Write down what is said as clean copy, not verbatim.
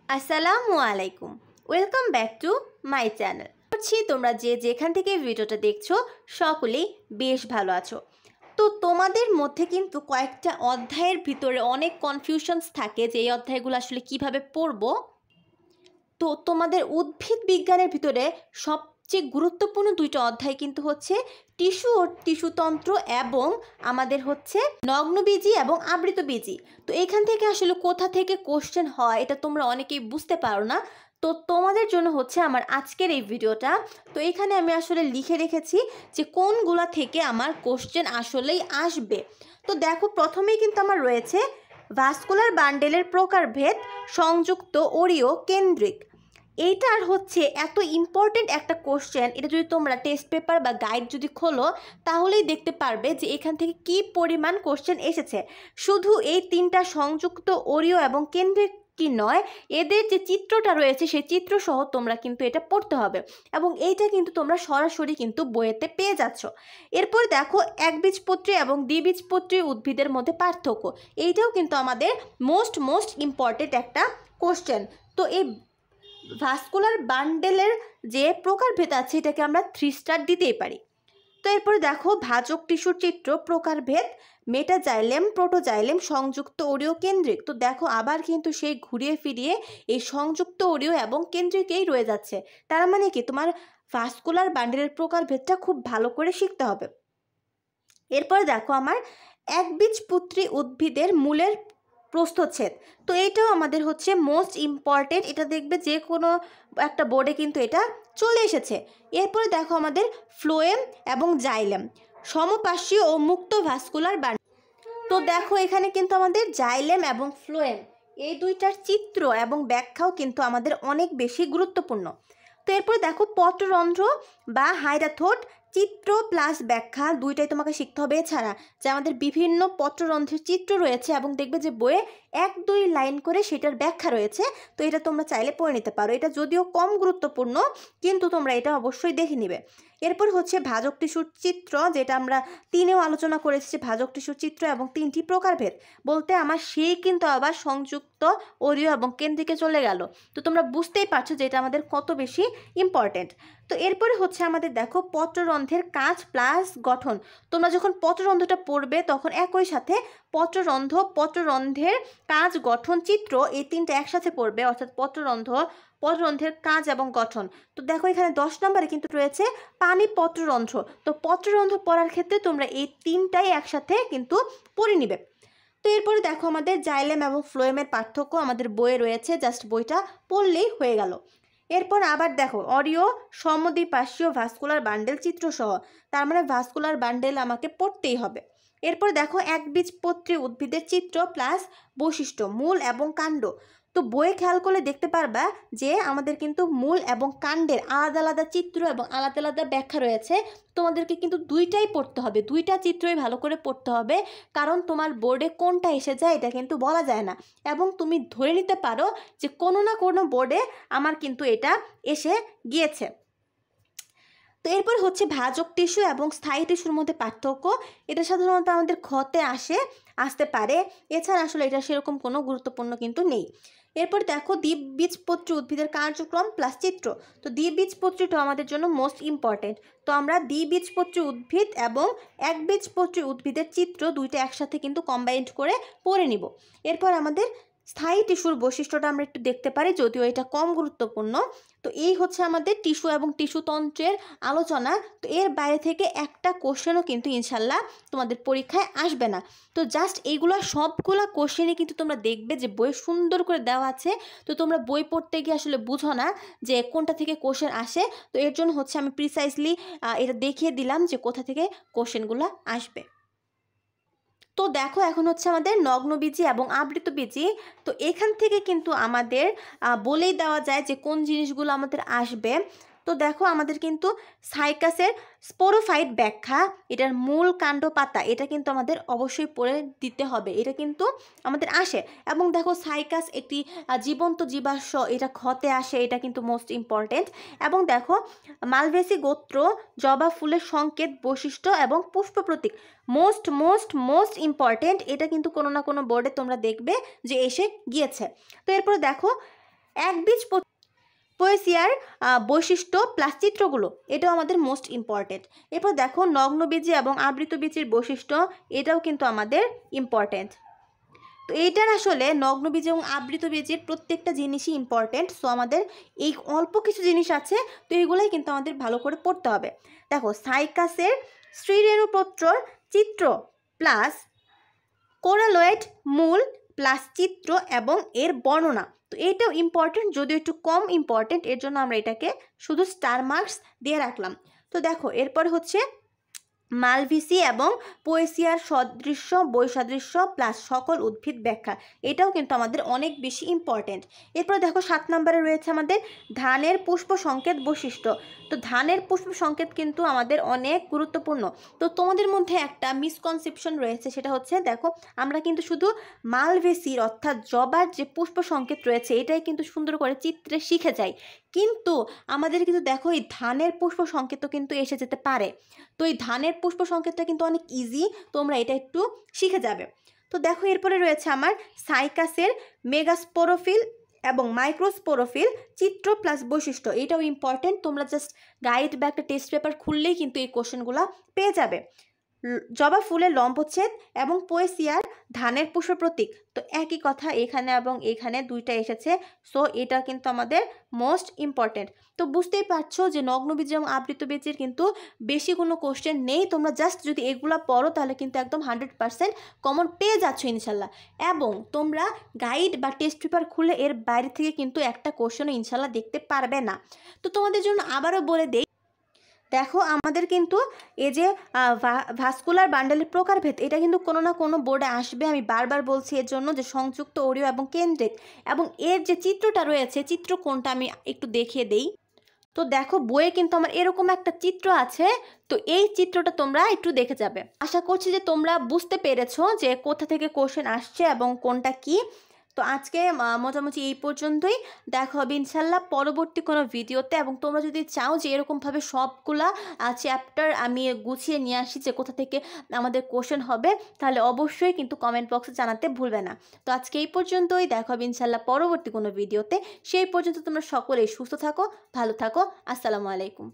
আসসালামু আলাইকুম, welcome back to my channel. তোমরা যে যেখান থেকে ভিডিওটা দেখছো সকলেই বেশ ভালো আছো। তো তোমাদের মধ্যে কিন্তু কয়েকটা অধ্যায়ের ভিতরে অনেক কনফিউশনস থাকে যে এই অধ্যায়গুলো আসলে কিভাবে পড়বো। তো তোমাদের উদ্ভিদ বিজ্ঞানের ভিতরে সবচেয়ে গুরুত্বপূর্ণ দুইটা অধ্যায় কিন্তু হচ্ছে টিস্যু ও টিস্যুতন্ত্র এবং আমাদের হচ্ছে নগ্নবীজি এবং আবৃতবীজি। তো এখান থেকে আসলে কোথা থেকে কোশ্চেন হয় এটা তোমরা অনেকেই বুঝতে পারো না। তো তোমাদের জন্য হচ্ছে আমার আজকের এই ভিডিওটা। তো এখানে আমি আসলে লিখে রেখেছি যে কোনগুলা থেকে আমার কোশ্চেন আসলেই আসবে। তো দেখো, প্রথমেই কিন্তু আমার রয়েছে ভাস্কুলার বান্ডেলের প্রকারভেদ, সংযুক্ত, অরীয়, কেন্দ্রিক। এইটার হচ্ছে এত ইম্পর্টেন্ট একটা কোশ্চেন, এটা যদি তোমরা টেস্ট পেপার বা গাইড যদি খোলো তাহলেই দেখতে পারবে যে এখান থেকে কি পরিমাণ কোশ্চেন এসেছে। শুধু এই তিনটা সংযুক্ত, অরীয় এবং কেন্দ্রিক কি নয়, এদের যে চিত্রটা রয়েছে সেই চিত্র সহ তোমরা কিন্তু এটা পড়তে হবে এবং এইটা কিন্তু তোমরা সরাসরি কিন্তু বইয়েতে পেয়ে যাচ্ছ। এরপর দেখো একবীজপত্রী এবং দ্বিবীজপত্রী উদ্ভিদের মধ্যে পার্থক্য। এইটাও কিন্তু আমাদের মোস্ট ইম্পর্টেন্ট একটা কোশ্চেন। তো এই ভাস্কুলার বান্ডেলের যে প্রকারভেদ আছে এটাকে আমরা 3 স্টার দিতেই পারি। তো এরপরে দেখো ভাজক টিস্যুর চিত্র, প্রকারভেদ, মেটাজাইলেম, প্রোটোজাইলেম, সংযুক্ত, অরীয়, কেন্দ্রিক। তো দেখো আবার কিন্তু সেই ঘুরিয়ে ফিরিয়ে এই সংযুক্ত, অরীয় এবং কেন্দ্রিকেই রয়ে যাচ্ছে। তার মানে কি, তোমার ভাস্কুলার বান্ডেলের প্রকারভেদটা খুব ভালো করে শিখতে হবে। এরপর দেখো আমার একবীজপত্রী উদ্ভিদের মূলের প্রস্থচ্ছেদ। তো এটাও আমাদের হচ্ছে মোস্ট ইম্পর্টেন্ট, এটা দেখবে যে কোনো একটা বোর্ডে কিন্তু এটা চলে এসেছে। এরপরে দেখো আমাদের ফ্লোয়েম এবং জাইলেম, সমপার্শ্বীয় ও মুক্ত ভাস্কুলার বান্ডেল। তো দেখো এখানে কিন্তু আমাদের জাইলেম এবং ফ্লোয়েম এই দুইটার চিত্র এবং ব্যাখ্যাও কিন্তু আমাদের অনেক বেশি গুরুত্বপূর্ণ। তো এরপর দেখো পত্ররন্ধ্র বা হাইডাথোট, চিত্র প্লাস ব্যাখ্যা দুইটাই তোমাকে শিখতে হবে। এছাড়া যে আমাদের বিভিন্ন পত্ররন্ধ্রের চিত্র রয়েছে এবং দেখবে যে বইয়ে 1-2 লাইন করে সেটার ব্যাখ্যা রয়েছে। তো এটা তোমরা চাইলে পড়ে নিতে পারো, এটা যদিও কম গুরুত্বপূর্ণ কিন্তু তোমরা এটা অবশ্যই দেখে নিবে। এরপর হচ্ছে ভাজক টিস্যুর চিত্র, যেটা আমরা 3-এও আলোচনা করেছি যে ভাজক টিস্যুর চিত্র এবং 3টি প্রকারভেদ বলতে আমার সেই কিন্তু আবার সংযুক্ত, অরীয় এবং কেন্দ্রিকে চলে গেল। তো তোমরা বুঝতেই পারছো যে এটা আমাদের কত বেশি ইম্পর্টেন্ট। তো এরপরে হচ্ছে আমাদের দেখো পত্ররন্ধ্রের কাজ প্লাস গঠন। তোমরা যখন পত্ররন্ধ্রটা পড়বে তখন একই সাথে পত্ররন্ধ্রের কাজ, গঠন, চিত্র এই তিনটা একসাথে পড়বে, অর্থাৎ পত্ররন্ধ্রের কাজ এবং গঠন। তো দেখো এখানে 10 নম্বরে কিন্তু রয়েছে পানি পত্ররন্ধ্র। তো পত্ররন্ধ্র পড়ার ক্ষেত্রে তোমরা এই তিনটাই একসাথে কিন্তু পড়ে নিবে। তো এরপরে দেখো আমাদের জাইলেম এবং ফ্লোয়েমের পার্থক্য আমাদের বইয়ে রয়েছে, জাস্ট বইটা পড়লেই হয়ে গেল। এরপর আবার দেখো অরীয়, সমদ্বিপার্শ্বীয় ভাস্কুলার বান্ডেল চিত্রসহ, তার মানে ভাস্কুলার বান্ডেল আমাকে পড়তেই হবে। এরপর দেখো একবীজপত্রী উদ্ভিদের চিত্র প্লাস বৈশিষ্ট্য, মূল এবং কাণ্ড। তো বইয়ে খেয়াল করলে দেখতে পারবা যে আমাদের কিন্তু মূল এবং কাণ্ডের আলাদা আলাদা চিত্র এবং আলাদা আলাদা ব্যাখ্যা রয়েছে। তোমাদেরকে কিন্তু দুইটাই পড়তে হবে, দুইটা চিত্রই ভালো করে পড়তে হবে, কারণ তোমার বোর্ডে কোনটা এসে যায় এটা কিন্তু বলা যায় না। এবং তুমি ধরে নিতে পারো যে কোনো না কোনো বোর্ডে আমার কিন্তু এটা এসে গিয়েছে। তো এরপর হচ্ছে ভাজক টিস্যু এবং স্থায়ী টিস্যুর মধ্যে পার্থক্য। এটা সাধারণত আমাদের ক্ষতে আসতে পারে, এছাড়া আসলে এটা সেরকম কোনো গুরুত্বপূর্ণ কিন্তু নেই। এরপর দেখো দ্বিবীজপত্রী উদ্ভিদের কার্যক্রম প্লাস চিত্র। তো দ্বিবীজপত্রীটা আমাদের জন্য মোস্ট ইম্পর্টেন্ট। তো আমরা দ্বিবীজপত্রী উদ্ভিদ এবং একবীজপত্রী উদ্ভিদের চিত্র দুইটা একসাথে কিন্তু কম্বাইন্ড করে পড়ে নিব। এরপর আমাদের স্থায়ী টিস্যুর বৈশিষ্ট্যটা আমরা একটু দেখতে পারি, যদিও এটা কম গুরুত্বপূর্ণ। তো এই হচ্ছে আমাদের টিস্যু এবং টিস্যুতন্ত্রের আলোচনা। তো এর বাইরে থেকে একটা কোশ্চেনও কিন্তু ইনশাল্লাহ তোমাদের পরীক্ষায় আসবে না। তো জাস্ট এইগুলো সবগুলা কোশ্চেনই কিন্তু তোমরা দেখবে যে বই সুন্দর করে দেওয়া আছে। তো তোমরা বই পড়তে গিয়ে আসলে বুঝো না যে কোনটা থেকে কোশ্চেন আসে। তো এর জন্য হচ্ছে আমি প্রিসাইজলি এটা দেখিয়ে দিলাম যে কোথা থেকে কোশ্চেনগুলো আসবে। তো দেখো এখন হচ্ছে আমাদের নগ্নবীজি এবং আবৃতবীজি। তো এখান থেকে কিন্তু আমাদের বলেই দেওয়া যায় যে কোন জিনিসগুলো আমাদের আসবে। তো দেখো আমাদের কিন্তু সাইকাসের স্পোরোফাইট ব্যাখ্যা, এটার মূল, কাণ্ড, পাতা, এটা কিন্তু আমাদের অবশ্যই পড়ে দিতে হবে, এটা কিন্তু আমাদের আসে। এবং দেখো সাইকাস একটি জীবন্ত জীবাশ্ম, এটা ক্ষতে আসে, এটা কিন্তু মোস্ট ইম্পর্টেন্ট। এবং দেখো মালভেসি গোত্র, জবা ফুলের সংকেত, বৈশিষ্ট্য এবং পুষ্প প্রতীক, মোস্ট ইম্পর্টেন্ট। এটা কিন্তু কোনো না কোনো বোর্ডে তোমরা দেখবে যে এসে গিয়েছে। তো এরপর দেখো একবীজ পোয়েসিয়ার বৈশিষ্ট্য প্লাস চিত্রগুলো, এটাও আমাদের মোস্ট ইম্পর্টেন্ট। এরপর দেখো নগ্নবীজি এবং আবৃতবীজির বৈশিষ্ট্য, এটাও কিন্তু আমাদের ইম্পর্টেন্ট। তো এইটার আসলে নগ্নবীজ এবং আবৃতবীজের প্রত্যেকটা জিনিসই ইম্পর্টেন্ট। সো আমাদের এই অল্প কিছু জিনিস আছে, তো এইগুলোই কিন্তু আমাদের ভালো করে পড়তে হবে। দেখো সাইকাসের শ্রীরেণুপত্রর চিত্র প্লাস কোরালয়েড মূল প্লাস চিত্র এবং এর বর্ণনা, তো এটাও ইম্পর্টেন্ট, যদিও একটু কম ইম্পর্টেন্ট, এর জন্য আমরা এটাকে শুধু স্টার মার্কস দিয়ে রাখলাম। তো দেখো এরপর হচ্ছে মালভিসি এবং পোয়েসিয়ার সদৃশ্য বৈসাদৃশ্য প্লাস সকল উদ্ভিদ ব্যাখ্যা, এটাও কিন্তু আমাদের অনেক বেশি ইম্পর্টেন্ট। এরপর দেখো 7 নম্বরে রয়েছে আমাদের ধানের পুষ্প সংকেত বৈশিষ্ট্য। তো ধানের পুষ্প সংকেত কিন্তু আমাদের অনেক গুরুত্বপূর্ণ। তো তোমাদের মধ্যে একটা মিসকনসেপশন রয়েছে, সেটা হচ্ছে দেখো আমরা কিন্তু শুধু মালভেসির অর্থাৎ জবার যে পুষ্প সংকেত রয়েছে এটাই কিন্তু সুন্দর করে চিত্রে শিখে যাই, কিন্তু আমাদের কিন্তু দেখো এই ধানের পুষ্প সংকেতও কিন্তু এসে যেতে পারে। তো এই ধানের পুষ্প সংকেতটা কিন্তু অনেক ইজি, তোমরা এটা একটু শিখে যাবে। তো দেখো এরপরে রয়েছে আমার সাইকাসের মেগাস্পোরোফিল এবং মাইক্রোস্পোরোফিল চিত্র প্লাস বৈশিষ্ট্য, এটাও ইম্পর্টেন্ট। তোমরা জাস্ট গাইড বা একটা টেস্ট পেপার খুললেই কিন্তু এই কোশ্চেনগুলো পেয়ে যাবে। জবা ফুলের লম্বচ্ছেদ এবং পোয়েসিয়ার ধানের পুষ্প প্রতীক, তো একই কথা এখানে এবং এখানে দুইটা এসেছে। সো এটা কিন্তু আমাদের মোস্ট ইম্পর্টেন্ট। তো বুঝতেই পারছো যে নগ্নবীজ এবং আবৃতবীজের কিন্তু বেশি কোনো কোশ্চেন নেই, তোমরা জাস্ট যদি এগুলো পড়ো তাহলে কিন্তু একদম 100% কমন পেয়ে যাচ্ছ ইনশাল্লাহ। এবং তোমরা গাইড বা টেস্ট পেপার খুলে এর বাইরে থেকে কিন্তু একটা কোশ্চেনও ইনশাল্লাহ দেখতে পারবে না। তো তোমাদের জন্য আবারও বলে দেই, দেখো আমাদের কিন্তু এই যে ভাস্কুলার বান্ডেলের প্রকারভেদ, এটা কিন্তু কোনো না কোনো বোর্ডে আসবে, আমি বারবার বলছি এর জন্য যে সংযুক্ত অরীয় এবং কেন্দ্রিক, এবং এর যে চিত্রটা রয়েছে চিত্র কোনটা আমি একটু দেখিয়ে দেই। তো দেখো বইয়ে কিন্তু আমার এরকম একটা চিত্র আছে, তো এই চিত্রটা তোমরা একটু দেখে যাবে। আশা করছি যে তোমরা বুঝতে পেরেছো যে কোথা থেকে কোশ্চেন আসছে এবং কোনটা কি। তো আজকে মোটামুটি এই পর্যন্তই, দেখা হবে ইনশাল্লাহ পরবর্তী কোনো ভিডিওতে। এবং তোমরা যদি চাও যে এরকমভাবে সবগুলা চ্যাপ্টার আমি গুছিয়ে নিয়ে আসি যে কোথা থেকে আমাদের কোশ্চেন হবে, তাহলে অবশ্যই কিন্তু কমেন্ট বক্সে জানাতে ভুলবে না। তো আজকে এই পর্যন্তই, দেখা হবে ইনশাল্লাহ পরবর্তী কোনো ভিডিওতে। সেই পর্যন্ত তোমরা সকলেই সুস্থ থাকো, ভালো থাকো। আসসালামু আলাইকুম।